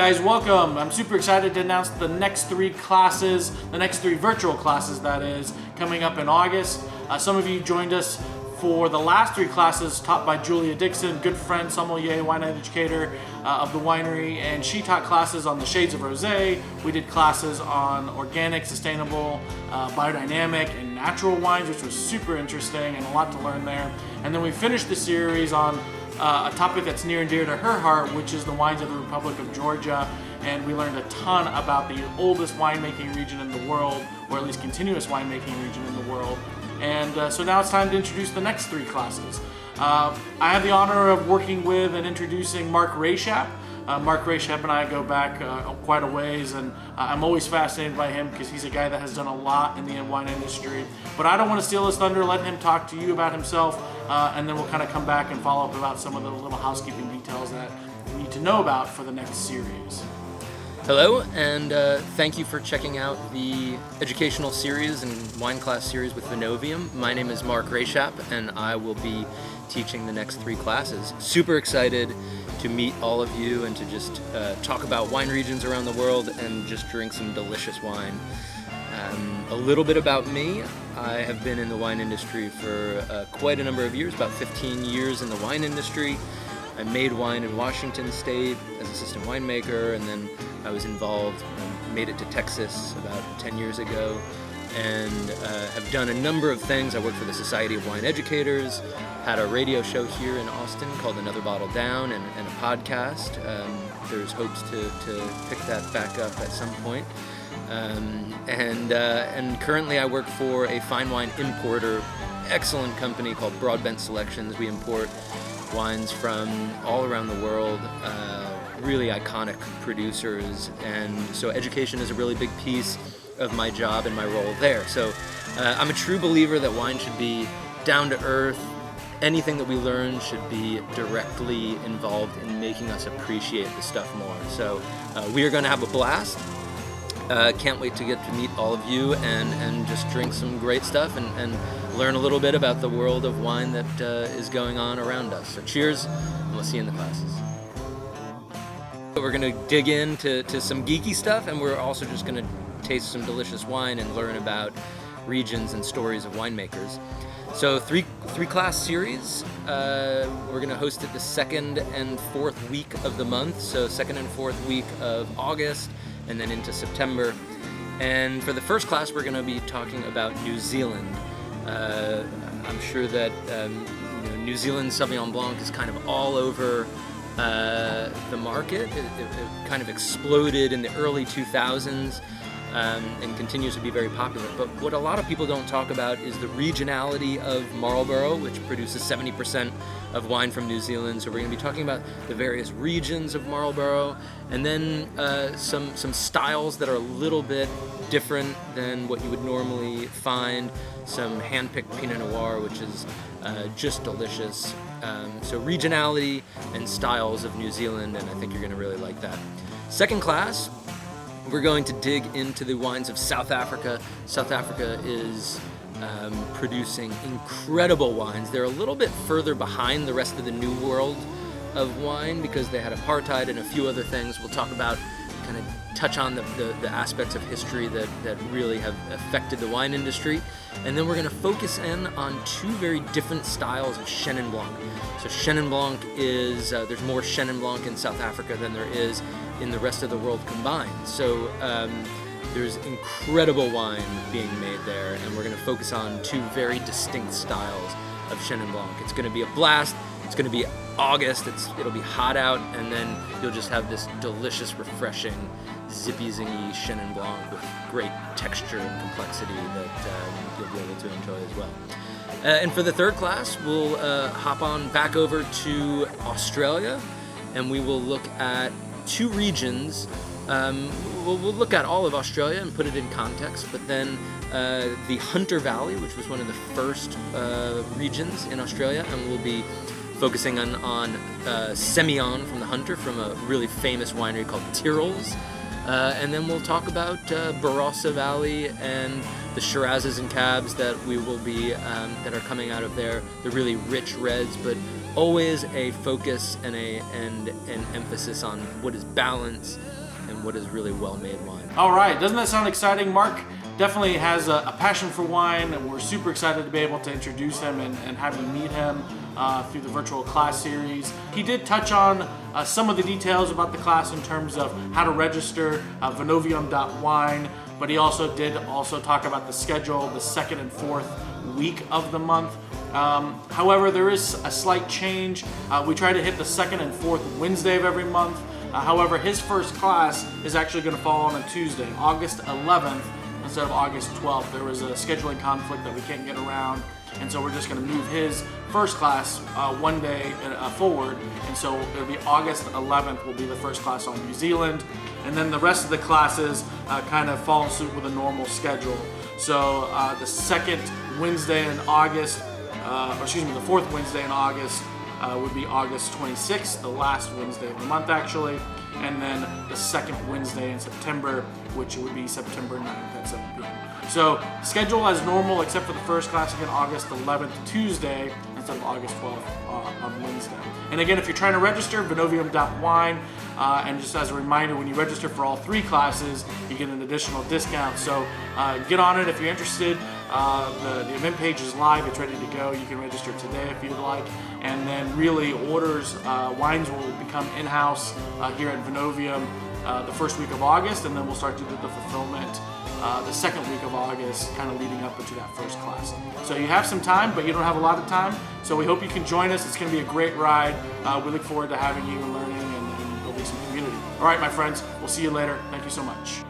guys, welcome. I'm super excited to announce the next three classes, the next three virtual classes that is, coming up in August. Some of you joined us for the last three classes taught by Julia Dixon, good friend, sommelier, wine educator of the winery, and she taught classes on the shades of rosé. We did classes on organic, sustainable, biodynamic, and natural wines, which was super interesting and a lot to learn there. And then we finished the series on a topic that's near and dear to her heart, which is the wines of the Republic of Georgia. And we learned a ton about the oldest winemaking region in the world, or at least continuous winemaking region in the world. And so now it's time to introduce the next three classes. I have the honor of working with and introducing Mark Rashap. Mark Rashap and I go back quite a ways, and I'm always fascinated by him because he's a guy that has done a lot in the wine industry. But I don't want to steal his thunder. Let him talk to you about himself, and then we'll kind of come back and follow up about some of the little housekeeping details that you need to know about for the next series. Hello, and thank you for checking out the educational series and wine class series with Vinovium. My name is Mark Rashap, and I will be teaching the next three classes. Super excited to meet all of you and to just talk about wine regions around the world and just drink some delicious wine. A little bit about me. I have been in the wine industry for quite a number of years, about 15 years in the wine industry. I made wine in Washington State as assistant winemaker, and then I was involved and made it to Texas about 10 years ago, and have done a number of things. I worked for the Society of Wine Educators, had a radio show here in Austin called Another Bottle Down, and a podcast. There's hopes to pick that back up at some point. And currently I work for a fine wine importer, excellent company called Broadbent Selections. We import wines from all around the world, really iconic producers, and so education is a really big piece of my job and my role there. So I'm a true believer that wine should be down to earth. Anything that we learn should be directly involved in making us appreciate the stuff more. So we are going to have a blast. Can't wait to get to meet all of you and just drink some great stuff and learn a little bit about the world of wine that is going on around us. So cheers, and we'll see you in the classes. We're going to dig into some geeky stuff, and we're also just going to taste some delicious wine and learn about regions and stories of winemakers. So three class series. We're going to host it the second and fourth week of the month, so second and fourth week of August, and then into September. And for the first class, we're going to be talking about New Zealand. I'm sure that New Zealand Sauvignon Blanc is kind of all over the market. It kind of exploded in the early 2000s and continues to be very popular. But what a lot of people don't talk about is the regionality of Marlborough, which produces 70% of wine from New Zealand. So we're going to be talking about the various regions of Marlborough, and then some styles that are a little bit different than what you would normally find. Some hand-picked Pinot Noir, which is just delicious. So regionality and styles of New Zealand, and I think you're going to really like that. Second class, we're going to dig into the wines of South Africa. South Africa is producing incredible wines. They're a little bit further behind the rest of the New World of wine because they had apartheid and a few other things. We'll talk about, kind of touch on the aspects of history that really have affected the wine industry. And then we're going to focus in on two very different styles of Chenin Blanc. So Chenin Blanc is, there's more Chenin Blanc in South Africa than there is in the rest of the world combined. So there's incredible wine being made there, and we're going to focus on two very distinct styles of Chenin Blanc. It's going to be a blast. It's going to be August. It'll be hot out, and then you'll just have this delicious, refreshing, zippy-zingy Chenin Blanc with great texture and complexity that you'll be able to enjoy as well. And for the third class, we'll hop on back over to Australia, and we will look at two regions. We'll look at all of Australia and put it in context, but then the Hunter Valley, which was one of the first regions in Australia, and we'll be focusing on Semillon from the Hunter, from a really famous winery called Tyrrell's. And then we'll talk about Barossa Valley and the Shirazes and Cabs that we will be that are coming out of there. The really rich reds, but always a focus and an emphasis on what is balance and what is really well-made wine. All right, doesn't that sound exciting? Mark definitely has a passion for wine, and we're super excited to be able to introduce him and have you meet him through the virtual class series. He did touch on some of the details about the class in terms of how to register, Vinovium.wine, but he also did talk about the schedule, the second and fourth week of the month. However, there is a slight change. We try to hit the second and fourth Wednesday of every month. However, his first class is actually going to fall on a Tuesday, August 11th, instead of August 12th. There was a scheduling conflict that we can't get around, and so we're just going to move his first class one day forward, and so it'll be August 11th will be the first class on New Zealand, and then the rest of the classes kind of follow suit with a normal schedule. So the second Wednesday in August, the fourth Wednesday in August would be August 26th, the last Wednesday of the month actually, and then the second Wednesday in September, which would be September 9th at 7 p.m. So schedule as normal except for the first class again, August 11th, Tuesday, instead of August 12th on Wednesday. And again, if you're trying to register, Vinovium.wine, and just as a reminder, when you register for all three classes, you get an additional discount. So get on it if you're interested. The event page is live, it's ready to go. You can register today if you'd like. And then really orders, wines will become in-house here at Vinovium the first week of August, and then we'll start to do the fulfillment the second week of August, kind of leading up into that first class. So you have some time, but you don't have a lot of time. So we hope you can join us. It's going to be a great ride. We look forward to having you and learning and building some community. All right, my friends, we'll see you later. Thank you so much.